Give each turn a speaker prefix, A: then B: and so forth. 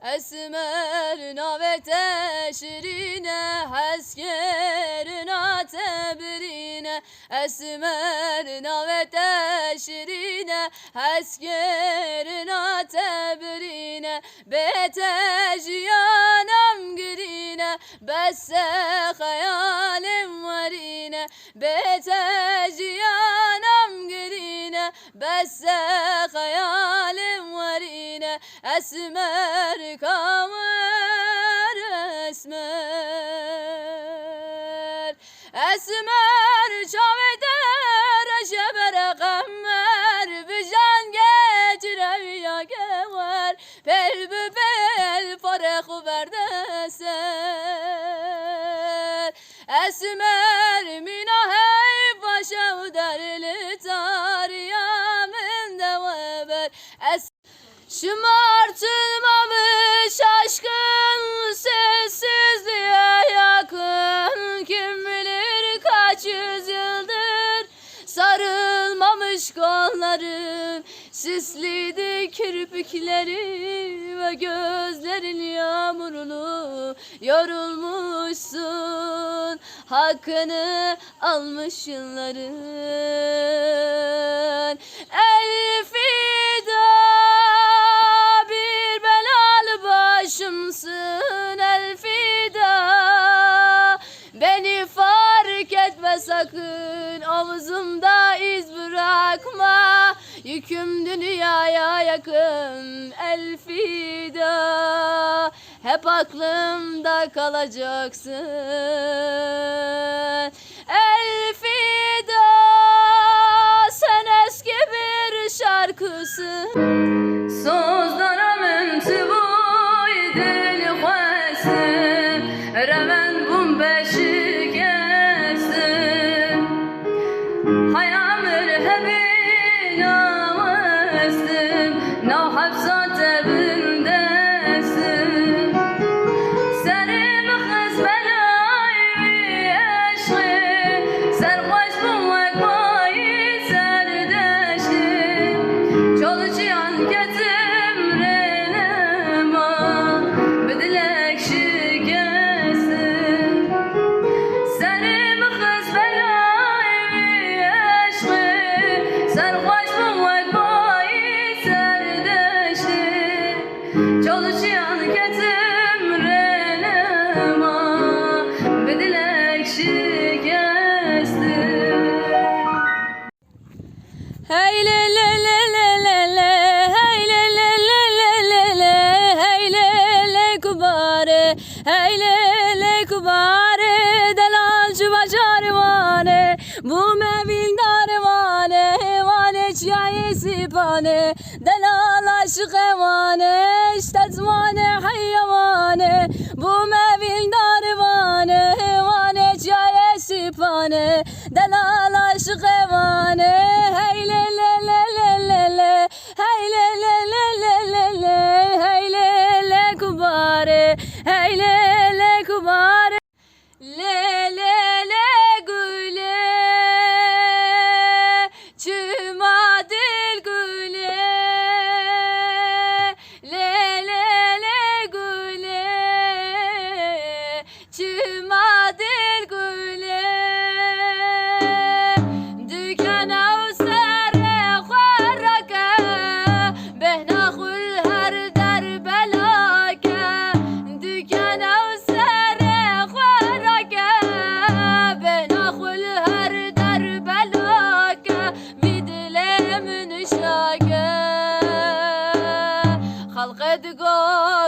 A: اسمر ناوته شیرینه هسکرنا تبرینه اسمر ناوته شیرینه هسکرنا تبرینه بتجیانم گرینه بس خیالم ورینه بتجیانم گرینه بس خیالم ورینه اسمر کامر اسمر اسمر چاوده رشبر قمر بجان گجره یا گور پل بپل فرخ برده سر اسمر مینا هی باشه و در لطاریا من دوبر şımartılmamış aşkın sessizliğe yakın. Kim bilir kaç yüzyıldır sarılmamış kolların. Sisliydi kirpikleri ve gözlerin yağmurlu. Yorulmuşsun, hakkını almış yılların. Elfida bir belalı başımsın elfida. Beni fark etme sakın, omzumda iz bırakma. Yüküm dünyaya yakın elfida. Hep aklımda kalacaksın elfida. Sen eski bir şarkısın. Sözlara mentibay dil xwesin remen bun beşi kessin hayamır hebin avestim nav hafzat evindesin serim kız belay eşki serhoş bun vekmayı serdeştim çolu cihan getim renema bedilek şikesin serim kız belay eşki serhoş bun vekmayı serdeştim çolu cihan getim renema bedilek şikesin. Hey le le le le le le, hey le le le le le le, hey le le kubare, hey le le kubare, delalcı bacarvane, bu mevil darvane, vane çiyesi pane, delal aşık evane, işte zmane hayvane, bu mevil darvane, vane çiyesi pane, delal aşık evane. Hey le le le le le le, hey le le le le le le, hey le le kubare, hey le le kubare, le le le güle, çümadil güle, le le le güle, çümadil güle. Halk edgor